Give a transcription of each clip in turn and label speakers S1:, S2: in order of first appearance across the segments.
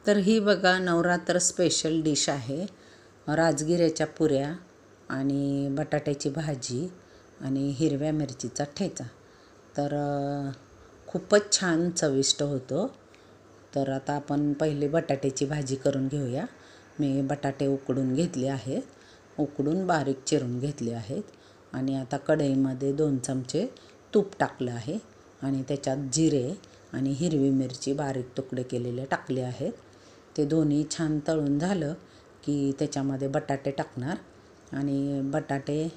S1: तर ही बघा Navratra special dish आहे. राजगिऱ्याच्या पुऱ्या आणि बटाट्याची भाजी आणि हिरव्या मिरचीचा ठेचा. तर खूपच छान चविष्ट होतो. तर आता आपण पहिले बटाट्याची भाजी करून घेऊया. मी बटाटे उकडून घेतले आहेत, उकडून बारीक चिरून घेतले आहेत. आणि आता कढईमध्ये 2 चमचे तूप टाकलं आहे आणि त्याच्यात जिरे आणि हिरवी मिरची बारीक तुकडे केलेले टाकले आहेत. ते दोन्ही छान तळून झालं की त्याच्यामध्ये बटाटे टाकणार आणि बटाटे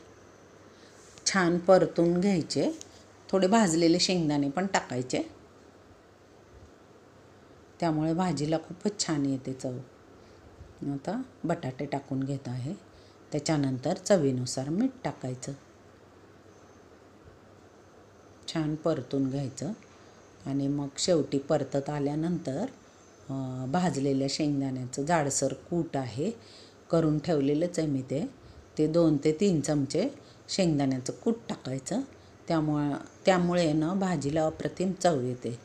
S1: छान परतून घ्यायचे. थोडे भाजलेले शेंगदाणे पण टाकायचे, त्यामुळे भाजीला खूपच छान येते चव. आता बटाटे टाकून घेत आहे. त्याच्यानंतर चवीनुसार मीठ टाकायचं. छान परतून घ्यायचं आणि मग शेवटी परतत आल्यानंतर भाजलेल्या शेंगदाण्याचं जाडसर कूट आहे, करून ठेवलेलंच आहे मी ते 2 ते 3 चमचे शेंगदाण्याचं कूट टाकायचं. त्यामुळे ना भाजीला अप्रतिम चव येते.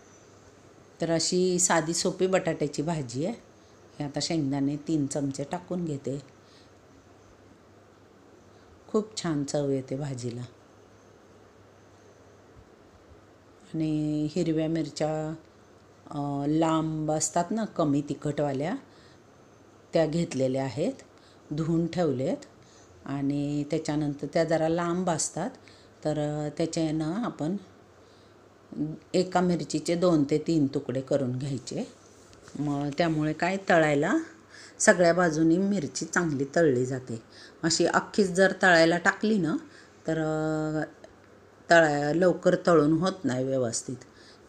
S1: तर अशी साधी सोपी बटाट्याची भाजी आहे. हे आता शेंगदाणे 3 चमचे टाकून घेते. खूप छान चव येते भाजीला. आणि हिरव्या मिरच्या लांब असतात ना, कमी तिखटवाल्या, त्या घेतलेल्या आहेत, धुवून ठेवलेत. आणि त्याच्यानंतर त्या जरा लांब असतात, तर त्याच्यानं आपण एका मिरचीचे 2 ते 3 तुकडे करून घ्यायचे. मग त्यामुळे काय, तळायला सगळ्या बाजूनी मिरची चांगली तळली जाते. अशी अख्खीच जर तळायला टाकली ना, तर लवकर तळून होत नाही व्यवस्थित.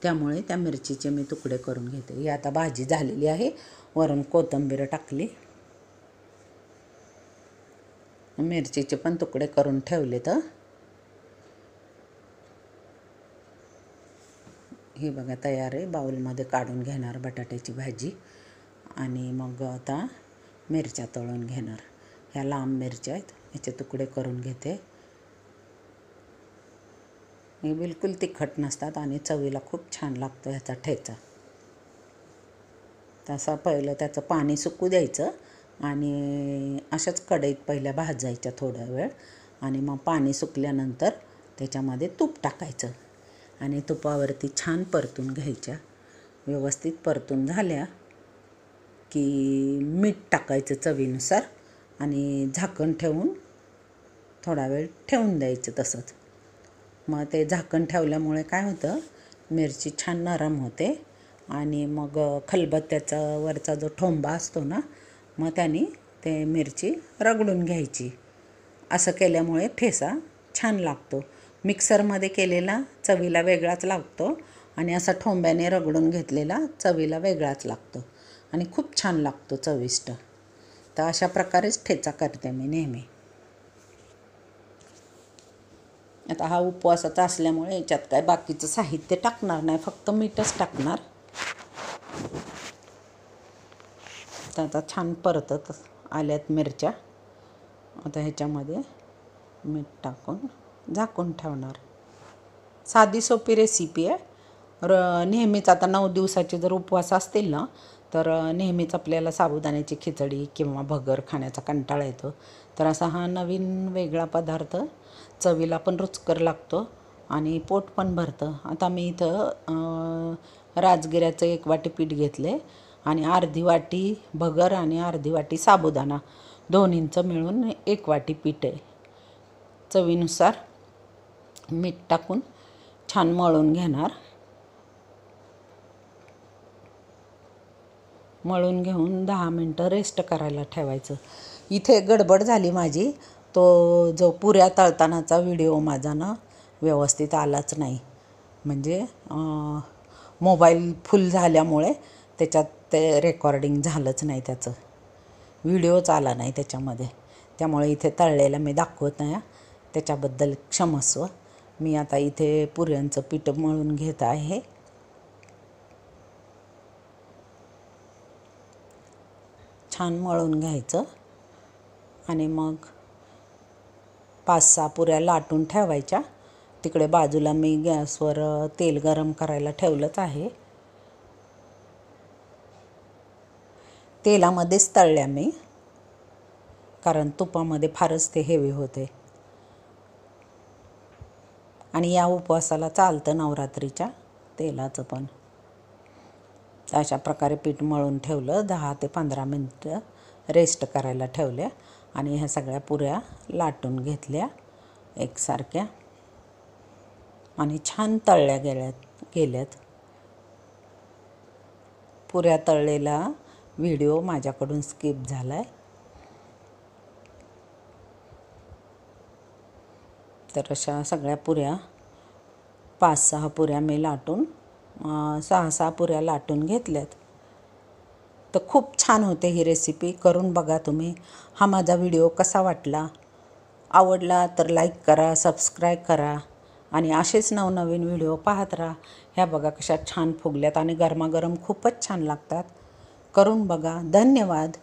S1: त्यामुळे त्या मिरचीचे मी तुकडे करून घेते. ही आता भाजी झालेली आहे. वरून कोथिंबीर टाकली, मिरचीचे पण तुकडे करून ठेवले. तर ही बघा तयार आहे. बाउलमध्ये काढून घेणार बटाट्याची भाजी. आणि मग आता मिरच्या तळून घेणार. ह्या लांब मिरच्या आहेत, याचे तुकडे करून घेते. हे बिलकुल तिखट नसतात आणि चवीला खूप छान लागतो ह्याचा ठेचा. तसा पहिलं त्याचं पाणी सुकू द्यायचं आणि अशाच कढईत पहिल्या भाजायच्या थोडा वेळ. आणि मग पाणी सुकल्यानंतर त्याच्यामध्ये तूप टाकायचं आणि तुपावरती छान परतून घ्यायच्या. व्यवस्थित परतून झाल्या की मीठ टाकायचं चवीनुसार आणि झाकण ठेवून थोडा वेळ ठेवून द्यायचं तसंच. मग ते झाकण ठेवल्यामुळे काय होतं, मिरची छान नरम होते आणि मग खलबत्त्याचा वरचा जो ठोंबा असतो ना, मग त्याने ते मिरची रगडून घ्यायची. असं केल्यामुळे ठेचा छान लागतो. मिक्सरमध्ये केलेला चवीला वेगळाच लागतो आणि असा ठोंब्याने रगडून घेतलेला चवीला वेगळाच लागतो आणि खूप छान लागतो, चविष्ट. तर अशा प्रकारेच ठेचा करते मी नेहमी. आता हा उपवासाचा असल्यामुळे याच्यात काय बाकीचं साहित्य टाकणार नाही, फक्त मीठच टाकणार. तर आता छान परतत आल्यात मिरच्या. आता ह्याच्यामध्ये मीठ टाकून झाकून ठेवणार. साधी सोपी रेसिपी आहे. नेहमीच आता 9 दिवसाचे जर उपवास असतील ना, तर नेहमीच आपल्याला साबुदाण्याची खिचडी किंवा भगर खाण्याचा कंटाळा येतो. तर असा हा नवीन वेगळा पदार्थ चवीला पण रुचकर लागतो आणि पोट पण भरतं. आता मी इथं राजगिऱ्याचं 1 वाटी पीठ घेतले आणि अर्धी वाटी भगर आणि अर्धी वाटी साबुदाणा, दोन्हींचं मिळून 1 वाटी पीठ आहे. चवीनुसार मीठ टाकून छान मळून घेणार. मळून घेऊन 10 मिनटं रेस्ट करायला ठेवायचं. इथे गडबड झाली माझी. तो जो पुऱ्या तळतानाचा व्हिडिओ माझा ना व्यवस्थित आलाच नाही. म्हणजे मोबाईल फुल झाल्यामुळे त्याच्यात ते रेकॉर्डिंग झालंच नाही, त्याचं व्हिडिओच आला नाही त्याच्यामध्ये. त्यामुळे इथे तळलेलं मी दाखवत नाही, त्याच्याबद्दल क्षमस्व. मी आता इथे पुऱ्यांचं पीठ मळून घेत आहे. छान मळून घ्यायचं आणि मग 5-6 पुऱ्या लाटून ठेवायच्या. तिकडे बाजूला मी गॅसवर तेल गरम करायला ठेवलंच आहे. तेलामध्येच तळल्या मी, कारण तुपामध्ये फारच ते हेवी होते. आणि या उपवासाला चालतं नवरात्रीच्या तेलाचं पण. अशा प्रकारे पीठ मळून ठेवलं, 10 ते 15 मिनटं रेस्ट करायला ठेवल्या आणि ह्या सगळ्या पुऱ्या लाटून घेतल्या एकसारख्या आणि छान तळल्या गेल्यात. पुऱ्या तळलेला व्हिडिओ माझ्याकडून स्किप झाला आहे. तर अशा सगळ्या पुऱ्या 5-6 पुऱ्या मी लाटून 6-6 पुऱ्या लाटून घेतल्यात. तर खूप छान होते ही रेसिपी, करून बघा तुम्ही. हा माझा व्हिडिओ कसा वाटला, आवडला तर लाईक करा, सबस्क्राईब करा आणि असेच नवनवीन व्हिडिओ पाहत राहा. ह्या बघा कशा छान फुगल्यात आणि गरमागरम खूपच छान लागतात. करून बघा. धन्यवाद.